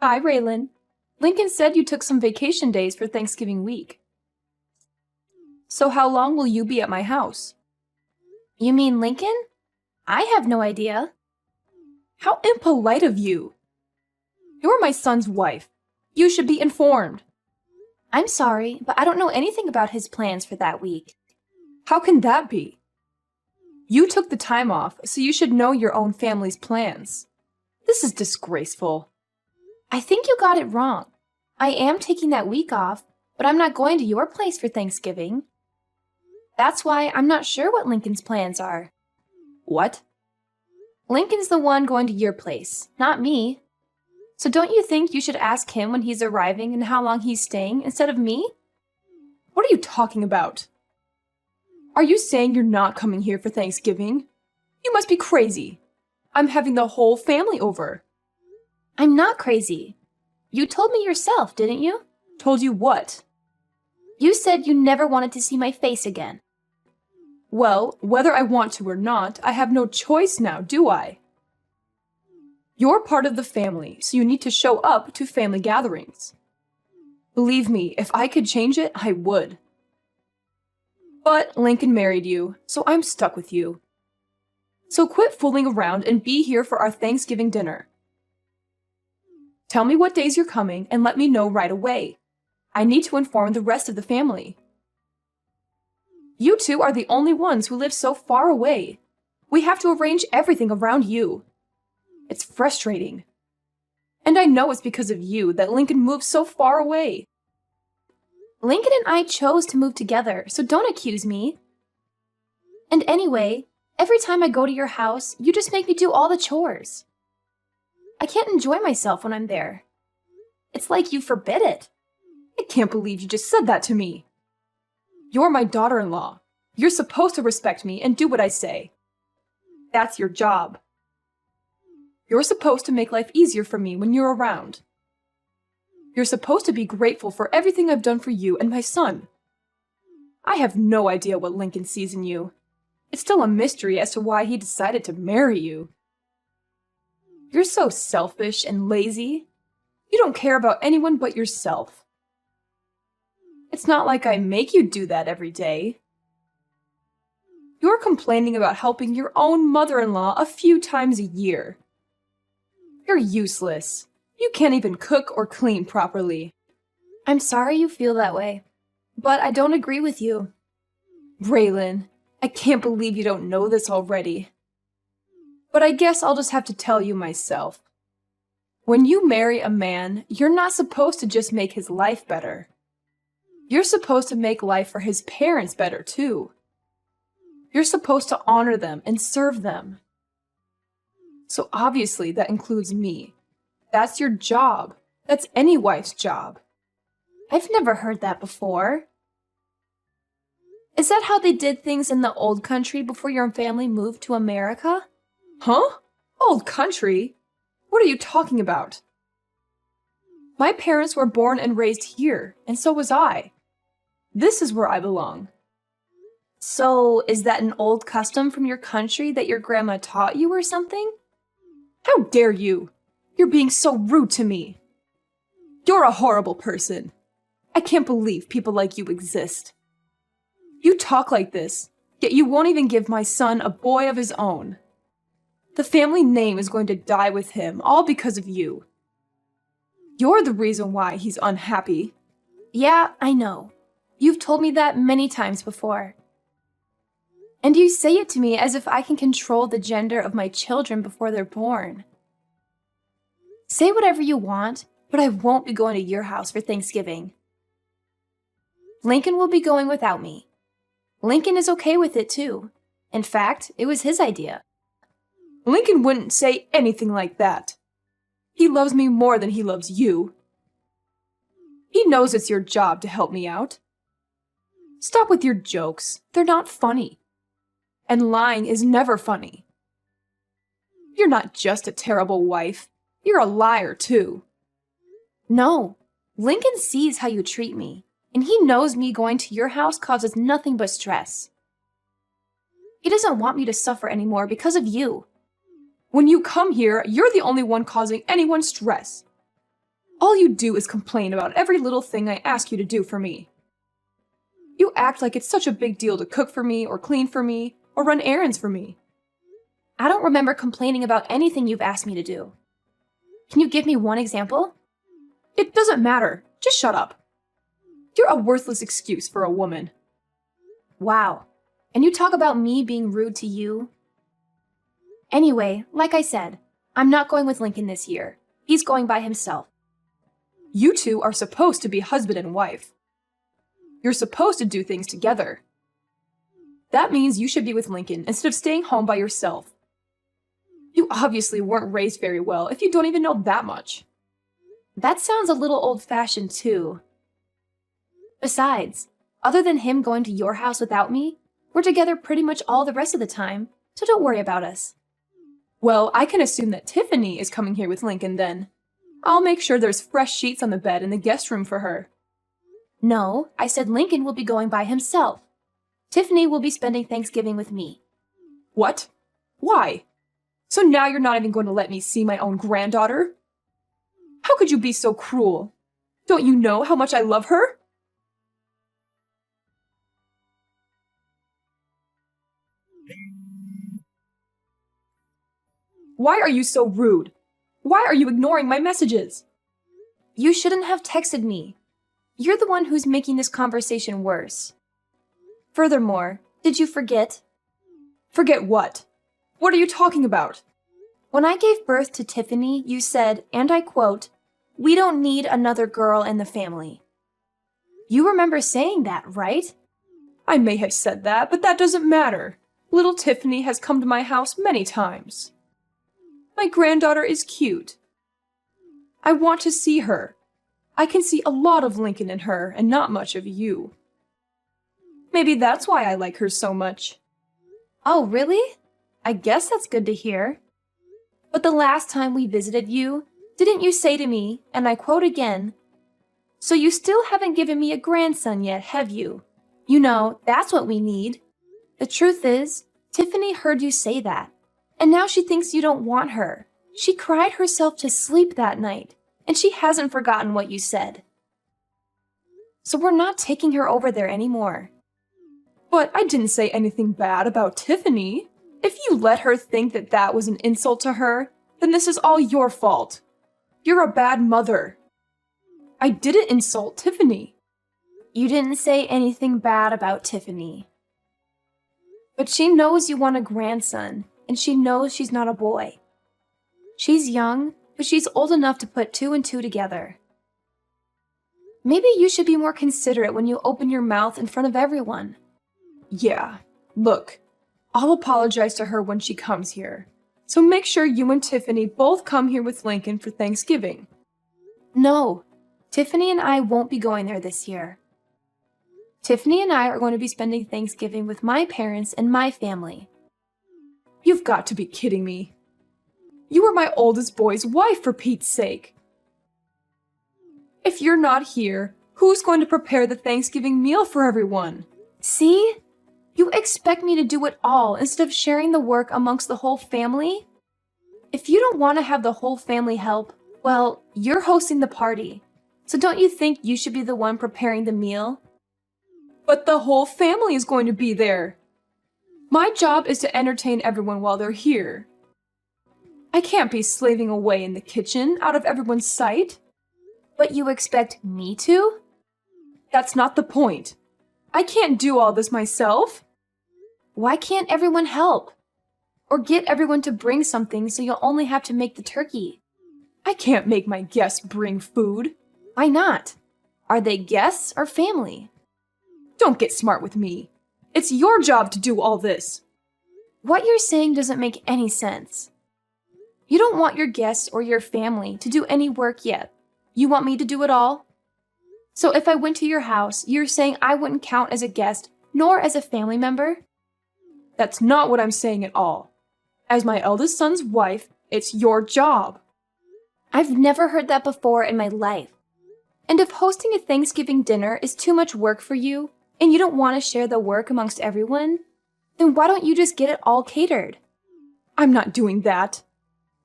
Hi, Raylan. Lincoln said you took some vacation days for Thanksgiving week. So how long will you be at my house? You mean Lincoln? I have no idea. How impolite of you! You're my son's wife. You should be informed. I'm sorry, but I don't know anything about his plans for that week. How can that be? You took the time off, so you should know your own family's plans. This is disgraceful. I think you got it wrong. I am taking that week off, but I'm not going to your place for Thanksgiving. That's why I'm not sure what Lincoln's plans are. What? Lincoln's the one going to your place, not me. So don't you think you should ask him when he's arriving and how long he's staying instead of me? What are you talking about? Are you saying you're not coming here for Thanksgiving? You must be crazy. I'm having the whole family over. I'm not crazy. You told me yourself, didn't you? Told you what? You said you never wanted to see my face again. Well, whether I want to or not, I have no choice now, do I? You're part of the family, so you need to show up to family gatherings. Believe me, if I could change it, I would. But Lincoln married you, so I'm stuck with you. So quit fooling around and be here for our Thanksgiving dinner. Tell me what days you're coming and let me know right away. I need to inform the rest of the family. You two are the only ones who live so far away. We have to arrange everything around you. It's frustrating. And I know it's because of you that Lincoln moved so far away. Lincoln and I chose to move together, so don't accuse me. And anyway, every time I go to your house, you just make me do all the chores. I can't enjoy myself when I'm there. It's like you forbid it. I can't believe you just said that to me. You're my daughter-in-law. You're supposed to respect me and do what I say. That's your job. You're supposed to make life easier for me when you're around. You're supposed to be grateful for everything I've done for you and my son. I have no idea what Lincoln sees in you. It's still a mystery as to why he decided to marry you. You're so selfish and lazy. You don't care about anyone but yourself. It's not like I make you do that every day. You're complaining about helping your own mother-in-law a few times a year. You're useless. You can't even cook or clean properly. I'm sorry you feel that way, but I don't agree with you. Raylan, I can't believe you don't know this already. But I guess I'll just have to tell you myself. When you marry a man, you're not supposed to just make his life better. You're supposed to make life for his parents better, too. You're supposed to honor them and serve them. So obviously that includes me. That's your job. That's any wife's job. I've never heard that before. Is that how they did things in the old country before your family moved to America? Huh? Old country? What are you talking about? My parents were born and raised here, and so was I. This is where I belong. So, is that an old custom from your country that your grandma taught you or something? How dare you! You're being so rude to me. You're a horrible person. I can't believe people like you exist. You talk like this, yet you won't even give my son a boy of his own. The family name is going to die with him, all because of you. You're the reason why he's unhappy. Yeah, I know. You've told me that many times before. And you say it to me as if I can control the gender of my children before they're born. Say whatever you want, but I won't be going to your house for Thanksgiving. Lincoln will be going without me. Lincoln is okay with it too. In fact, it was his idea. Lincoln wouldn't say anything like that. He loves me more than he loves you. He knows it's your job to help me out. Stop with your jokes. They're not funny. And lying is never funny. You're not just a terrible wife. You're a liar, too. No, Lincoln sees how you treat me, and he knows me going to your house causes nothing but stress. He doesn't want me to suffer anymore because of you. When you come here, you're the only one causing anyone stress. All you do is complain about every little thing I ask you to do for me. You act like it's such a big deal to cook for me, or clean for me, or run errands for me. I don't remember complaining about anything you've asked me to do. Can you give me one example? It doesn't matter. Just shut up. You're a worthless excuse for a woman. Wow. And you talk about me being rude to you? Anyway, like I said, I'm not going with Lincoln this year. He's going by himself. You two are supposed to be husband and wife. You're supposed to do things together. That means you should be with Lincoln instead of staying home by yourself. You obviously weren't raised very well if you don't even know that much. That sounds a little old-fashioned too. Besides, other than him going to your house without me, we're together pretty much all the rest of the time, so don't worry about us. Well, I can assume that Tiffany is coming here with Lincoln then. I'll make sure there's fresh sheets on the bed in the guest room for her. No, I said Lincoln will be going by himself. Tiffany will be spending Thanksgiving with me. What? Why? So now you're not even going to let me see my own granddaughter? How could you be so cruel? Don't you know how much I love her? Why are you so rude? Why are you ignoring my messages? You shouldn't have texted me. You're the one who's making this conversation worse. Furthermore, did you forget? Forget what? What are you talking about? When I gave birth to Tiffany, you said, and I quote, "We don't need another girl in the family." You remember saying that, right? I may have said that, but that doesn't matter. Little Tiffany has come to my house many times. My granddaughter is cute. I want to see her. I can see a lot of Lincoln in her and not much of you. Maybe that's why I like her so much. Oh, really? I guess that's good to hear. But the last time we visited you, didn't you say to me, and I quote again, "So you still haven't given me a grandson yet, have you? You know, that's what we need." The truth is, Tiffany heard you say that, and now she thinks you don't want her. She cried herself to sleep that night, and she hasn't forgotten what you said. So we're not taking her over there anymore. But I didn't say anything bad about Tiffany. If you let her think that that was an insult to her, then this is all your fault. You're a bad mother. I didn't insult Tiffany. You didn't say anything bad about Tiffany. But she knows you want a grandson, and she knows she's not a boy. She's young, but she's old enough to put two and two together. Maybe you should be more considerate when you open your mouth in front of everyone. Yeah, look, I'll apologize to her when she comes here. So make sure you and Tiffany both come here with Lincoln for Thanksgiving. No, Tiffany and I won't be going there this year. Tiffany and I are going to be spending Thanksgiving with my parents and my family. You've got to be kidding me. You were my oldest boy's wife, for Pete's sake. If you're not here, who's going to prepare the Thanksgiving meal for everyone? See? You expect me to do it all instead of sharing the work amongst the whole family? If you don't want to have the whole family help, well, you're hosting the party. So don't you think you should be the one preparing the meal? But the whole family is going to be there. My job is to entertain everyone while they're here. I can't be slaving away in the kitchen out of everyone's sight. But you expect me to? That's not the point. I can't do all this myself. Why can't everyone help? Or get everyone to bring something so you'll only have to make the turkey? I can't make my guests bring food. Why not? Are they guests or family? Don't get smart with me. It's your job to do all this. What you're saying doesn't make any sense. You don't want your guests or your family to do any work yet. You want me to do it all? So if I went to your house, you're saying I wouldn't count as a guest nor as a family member? That's not what I'm saying at all. As my eldest son's wife, it's your job. I've never heard that before in my life. And if hosting a Thanksgiving dinner is too much work for you, and you don't want to share the work amongst everyone, then why don't you just get it all catered? I'm not doing that.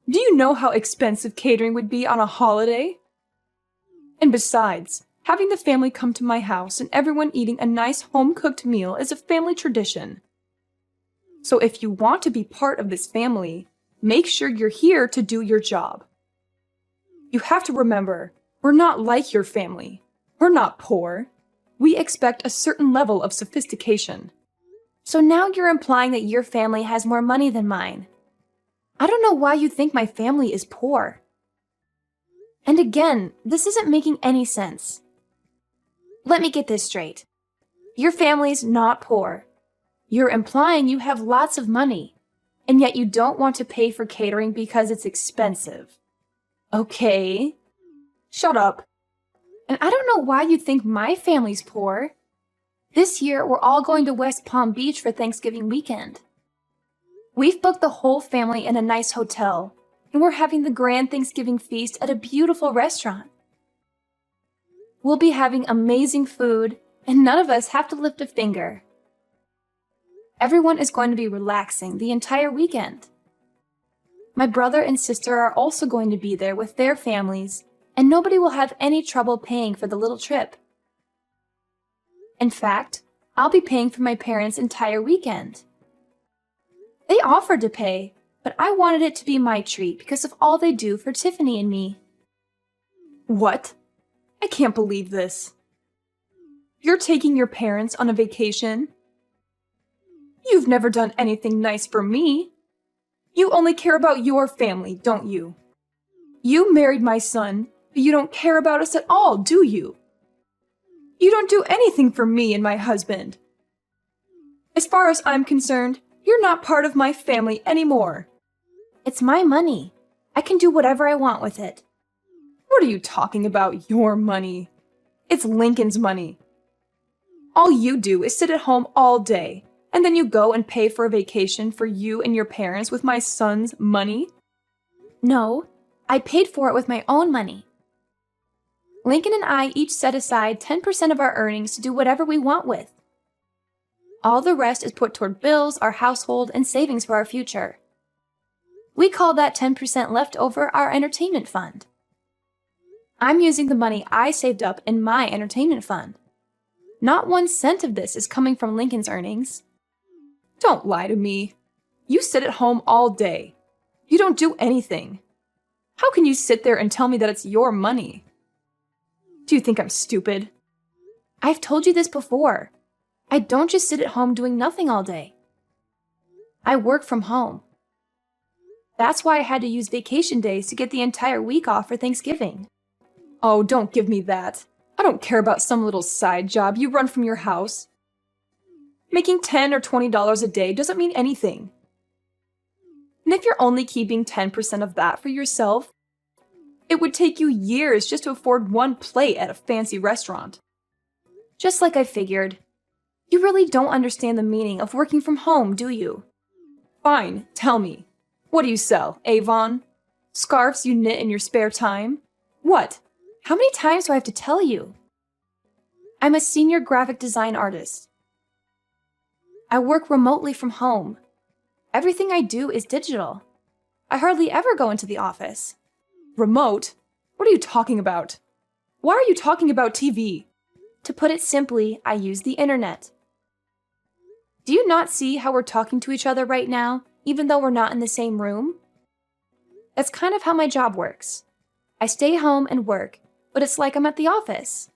Do you know how expensive catering would be on a holiday? And besides, having the family come to my house and everyone eating a nice home-cooked meal is a family tradition. So if you want to be part of this family, make sure you're here to do your job. You have to remember, we're not like your family. We're not poor. We expect a certain level of sophistication. So now you're implying that your family has more money than mine. I don't know why you think my family is poor. And again, this isn't making any sense. Let me get this straight. Your family's not poor. You're implying you have lots of money, and yet you don't want to pay for catering because it's expensive. Okay. Shut up. And I don't know why you think my family's poor. This year, we're all going to West Palm Beach for Thanksgiving weekend. We've booked the whole family in a nice hotel, and we're having the grand Thanksgiving feast at a beautiful restaurant. We'll be having amazing food, and none of us have to lift a finger. Everyone is going to be relaxing the entire weekend. My brother and sister are also going to be there with their families, and nobody will have any trouble paying for the little trip. In fact, I'll be paying for my parents' entire weekend. They offered to pay, but I wanted it to be my treat because of all they do for Tiffany and me. What? I can't believe this. You're taking your parents on a vacation? You've never done anything nice for me. You only care about your family, don't you? You married my son, but you don't care about us at all, do you? You don't do anything for me and my husband. As far as I'm concerned, you're not part of my family anymore. It's my money. I can do whatever I want with it. What are you talking about, your money? It's Lincoln's money. All you do is sit at home all day, and then you go and pay for a vacation for you and your parents with my son's money? No, I paid for it with my own money. Lincoln and I each set aside 10% of our earnings to do whatever we want with. All the rest is put toward bills, our household, and savings for our future. We call that 10% left over our entertainment fund. I'm using the money I saved up in my entertainment fund. Not 1 cent of this is coming from Lincoln's earnings. Don't lie to me. You sit at home all day. You don't do anything. How can you sit there and tell me that it's your money? Do you think I'm stupid? I've told you this before. I don't just sit at home doing nothing all day. I work from home. That's why I had to use vacation days to get the entire week off for Thanksgiving. Oh, don't give me that. I don't care about some little side job you run from your house. Making $10 or $20 a day doesn't mean anything. And if you're only keeping 10% of that for yourself, it would take you years just to afford one plate at a fancy restaurant. Just like I figured. You really don't understand the meaning of working from home, do you? Fine, tell me. What do you sell, Avon? Scarves you knit in your spare time? What? How many times do I have to tell you? I'm a senior graphic design artist. I work remotely from home. Everything I do is digital. I hardly ever go into the office. Remote? What are you talking about? Why are you talking about TV? To put it simply, I use the internet. Do you not see how we're talking to each other right now, even though we're not in the same room? That's kind of how my job works. I stay home and work, but it's like I'm at the office.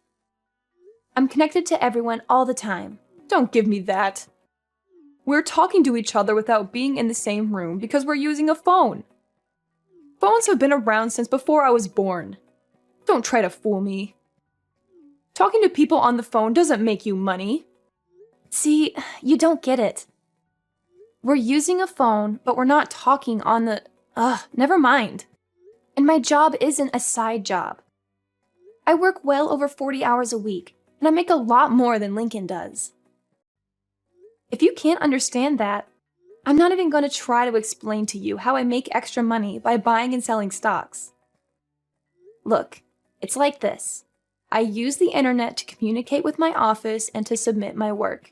I'm connected to everyone all the time. Don't give me that. We're talking to each other without being in the same room because we're using a phone. Phones have been around since before I was born. Don't try to fool me. Talking to people on the phone doesn't make you money. See, you don't get it. We're using a phone, but we're not talking on the... never mind. And my job isn't a side job. I work well over 40 hours a week, and I make a lot more than Lincoln does. If you can't understand that, I'm not even going to try to explain to you how I make extra money by buying and selling stocks. Look, it's like this. I use the internet to communicate with my office and to submit my work.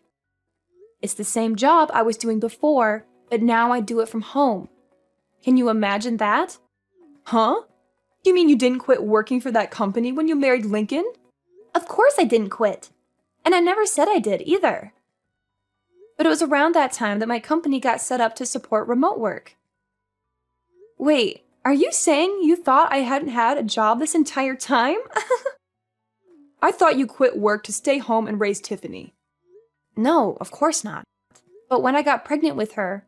It's the same job I was doing before, but now I do it from home. Can you imagine that? Huh? You mean you didn't quit working for that company when you married Lincoln? Of course I didn't quit. And I never said I did either. But it was around that time that my company got set up to support remote work. Wait, are you saying you thought I hadn't had a job this entire time? I thought you quit work to stay home and raise Tiffany. No, of course not. But when I got pregnant with her,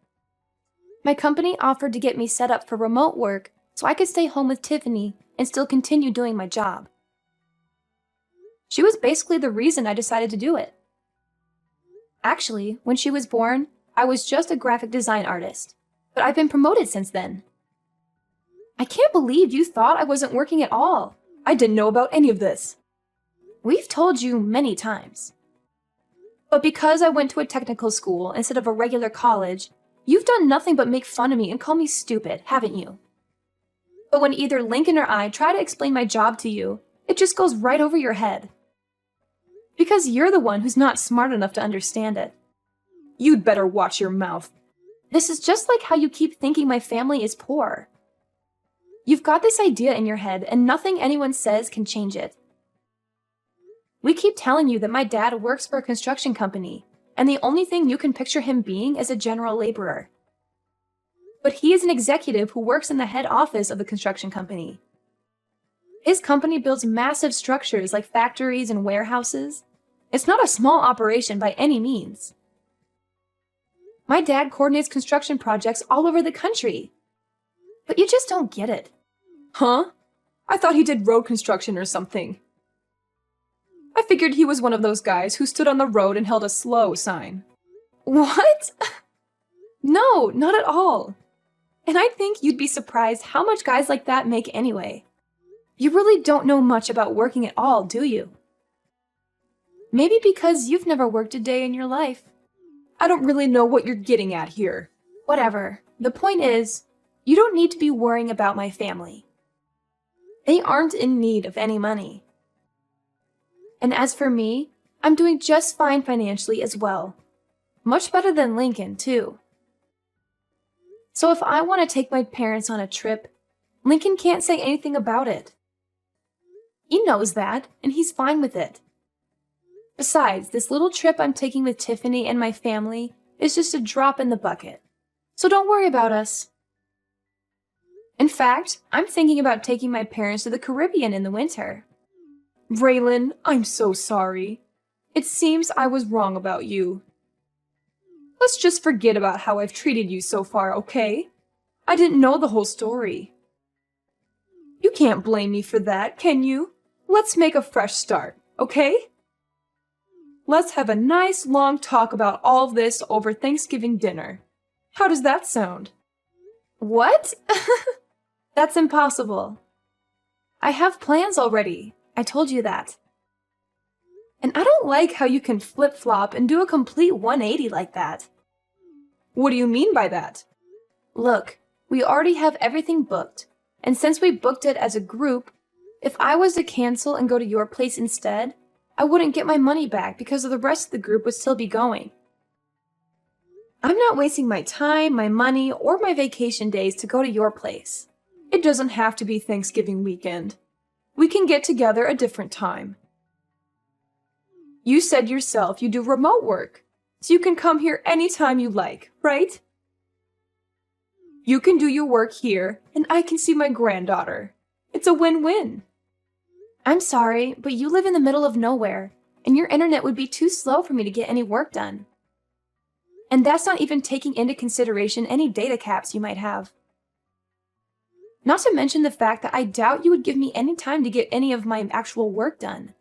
my company offered to get me set up for remote work so I could stay home with Tiffany and still continue doing my job. She was basically the reason I decided to do it. Actually, when she was born, I was just a graphic design artist, but I've been promoted since then. I can't believe you thought I wasn't working at all. I didn't know about any of this. We've told you many times. But because I went to a technical school instead of a regular college, you've done nothing but make fun of me and call me stupid, haven't you? But when either Lincoln or I try to explain my job to you, it just goes right over your head. Because you're the one who's not smart enough to understand it. You'd better watch your mouth. This is just like how you keep thinking my family is poor. You've got this idea in your head and nothing anyone says can change it. We keep telling you that my dad works for a construction company, and the only thing you can picture him being is a general laborer. But he is an executive who works in the head office of the construction company. His company builds massive structures like factories and warehouses. It's not a small operation by any means. My dad coordinates construction projects all over the country. But you just don't get it. Huh? I thought he did road construction or something. I figured he was one of those guys who stood on the road and held a slow sign. What? No, not at all. And I think you'd be surprised how much guys like that make anyway. You really don't know much about working at all, do you? Maybe because you've never worked a day in your life. I don't really know what you're getting at here. Whatever. The point is, you don't need to be worrying about my family. They aren't in need of any money. And as for me, I'm doing just fine financially as well. Much better than Lincoln, too. So if I want to take my parents on a trip, Lincoln can't say anything about it. He knows that, and he's fine with it. Besides, this little trip I'm taking with Tiffany and my family is just a drop in the bucket. So don't worry about us. In fact, I'm thinking about taking my parents to the Caribbean in the winter. Raylan, I'm so sorry. It seems I was wrong about you. Let's just forget about how I've treated you so far, okay? I didn't know the whole story. You can't blame me for that, can you? Let's make a fresh start, okay? Let's have a nice long talk about all this over Thanksgiving dinner. How does that sound? What? That's impossible. I have plans already. I told you that. And I don't like how you can flip-flop and do a complete 180 like that. What do you mean by that? Look, we already have everything booked. And since we booked it as a group, if I was to cancel and go to your place instead, I wouldn't get my money back because the rest of the group would still be going. I'm not wasting my time, my money, or my vacation days to go to your place. It doesn't have to be Thanksgiving weekend. We can get together a different time. You said yourself you do remote work, so you can come here anytime you like, right? You can do your work here, and I can see my granddaughter. It's a win-win. I'm sorry, but you live in the middle of nowhere, and your internet would be too slow for me to get any work done. And that's not even taking into consideration any data caps you might have. Not to mention the fact that I doubt you would give me any time to get any of my actual work done.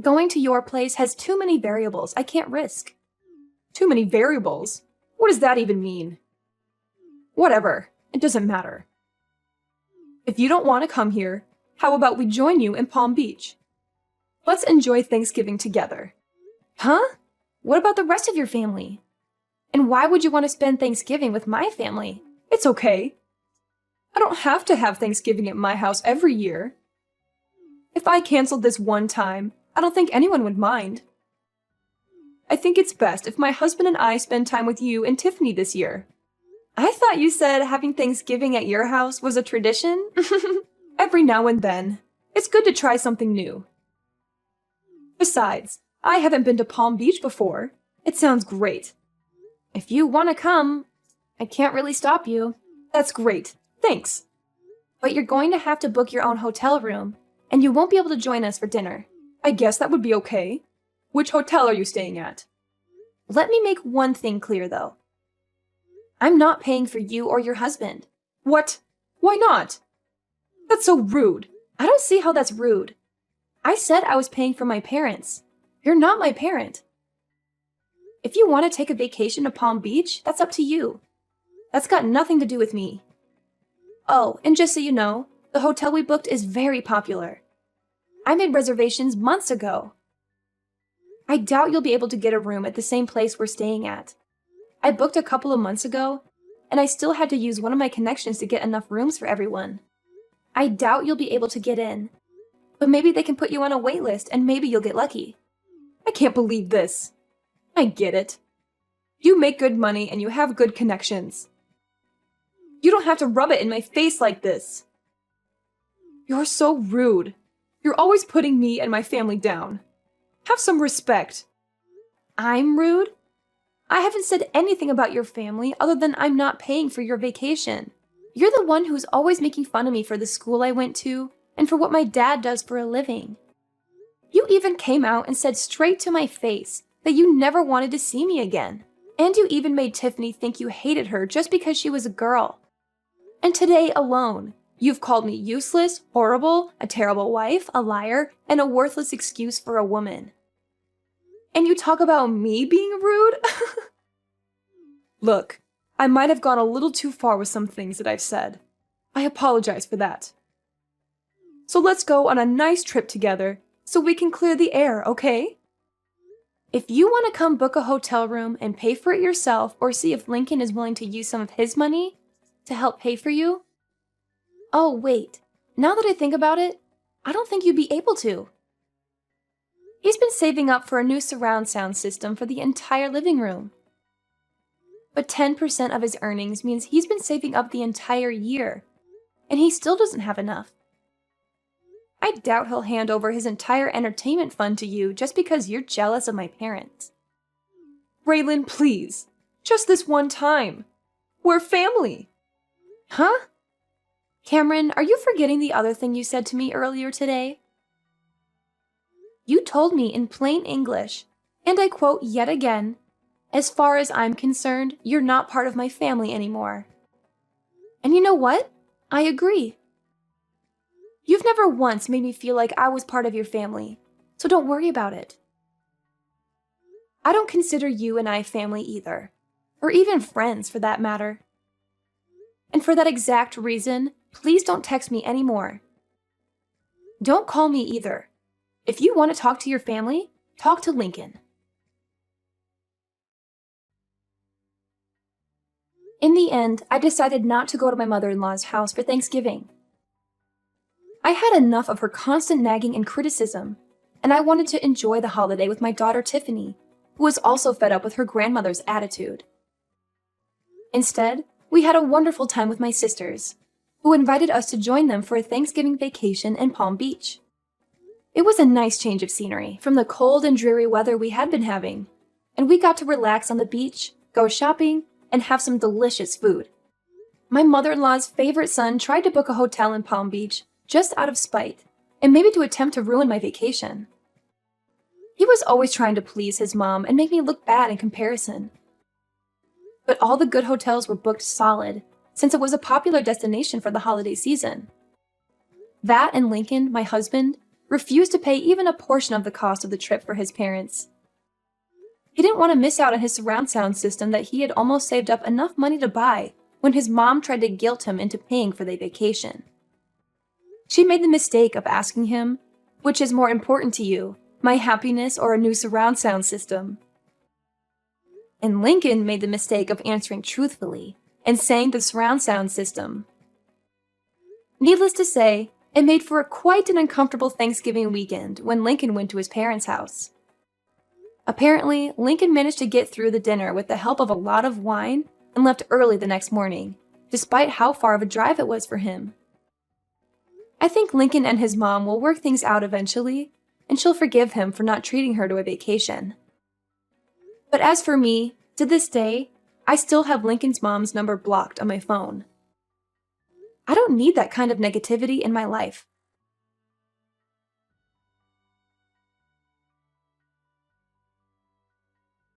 Going to your place has too many variables I can't risk. Too many variables? What does that even mean? Whatever, it doesn't matter. If you don't want to come here, how about we join you in Palm Beach? Let's enjoy Thanksgiving together. Huh? What about the rest of your family? And why would you want to spend Thanksgiving with my family? It's okay. I don't have to have Thanksgiving at my house every year. If I canceled this one time, I don't think anyone would mind. I think it's best if my husband and I spend time with you and Tiffany this year. I thought you said having Thanksgiving at your house was a tradition. Every now and then, it's good to try something new. Besides, I haven't been to Palm Beach before. It sounds great. If you want to come, I can't really stop you. That's great. Thanks. But you're going to have to book your own hotel room, and you won't be able to join us for dinner. I guess that would be okay. Which hotel are you staying at? Let me make one thing clear, though. I'm not paying for you or your husband. What? Why not? That's so rude. I don't see how that's rude. I said I was paying for my parents. You're not my parent. If you want to take a vacation to Palm Beach, that's up to you. That's got nothing to do with me. Oh, and just so you know, the hotel we booked is very popular. I made reservations months ago. I doubt you'll be able to get a room at the same place we're staying at. I booked a couple of months ago, and I still had to use one of my connections to get enough rooms for everyone. I doubt you'll be able to get in, but maybe they can put you on a wait list and maybe you'll get lucky. I can't believe this. I get it. You make good money and you have good connections. You don't have to rub it in my face like this. You're so rude. You're always putting me and my family down. Have some respect. I'm rude? I haven't said anything about your family other than I'm not paying for your vacation. You're the one who's always making fun of me for the school I went to and for what my dad does for a living. You even came out and said straight to my face that you never wanted to see me again. And you even made Tiffany think you hated her just because she was a girl. And today alone, you've called me useless, horrible, a terrible wife, a liar, and a worthless excuse for a woman. And you talk about me being rude? Look, I might have gone a little too far with some things that I've said. I apologize for that. So let's go on a nice trip together so we can clear the air, okay? If you want to come book a hotel room and pay for it yourself or see if Lincoln is willing to use some of his money to help pay for you. Oh, wait. Now that I think about it, I don't think you'd be able to. He's been saving up for a new surround sound system for the entire living room. But 10% of his earnings means he's been saving up the entire year, and he still doesn't have enough. I doubt he'll hand over his entire entertainment fund to you just because you're jealous of my parents. Raylan, please. Just this one time. We're family. Huh? Cameron, are you forgetting the other thing you said to me earlier today? You told me in plain English, and I quote yet again, "As far as I'm concerned, you're not part of my family anymore." And you know what? I agree. You've never once made me feel like I was part of your family, so don't worry about it. I don't consider you and I family either, or even friends for that matter. And for that exact reason, please don't text me anymore. Don't call me either. If you want to talk to your family, talk to Lincoln. In the end, I decided not to go to my mother-in-law's house for Thanksgiving. I had enough of her constant nagging and criticism, and I wanted to enjoy the holiday with my daughter Tiffany, who was also fed up with her grandmother's attitude. Instead, we had a wonderful time with my sisters, who invited us to join them for a Thanksgiving vacation in Palm Beach. It was a nice change of scenery from the cold and dreary weather we had been having, and we got to relax on the beach, go shopping, and have some delicious food. My mother-in-law's favorite son tried to book a hotel in Palm Beach just out of spite, and maybe to attempt to ruin my vacation. He was always trying to please his mom and make me look bad in comparison. But all the good hotels were booked solid, since it was a popular destination for the holiday season. That and Lincoln, my husband, refused to pay even a portion of the cost of the trip for his parents. He didn't want to miss out on his surround sound system that he had almost saved up enough money to buy when his mom tried to guilt him into paying for their vacation. She made the mistake of asking him, "Which is more important to you, my happiness or a new surround sound system?" And Lincoln made the mistake of answering truthfully and saying the surround sound system. Needless to say, it made for quite an uncomfortable Thanksgiving weekend when Lincoln went to his parents' house. Apparently, Lincoln managed to get through the dinner with the help of a lot of wine and left early the next morning, despite how far of a drive it was for him. I think Lincoln and his mom will work things out eventually, and she'll forgive him for not treating her to a vacation. But as for me, to this day, I still have Lincoln's mom's number blocked on my phone. I don't need that kind of negativity in my life,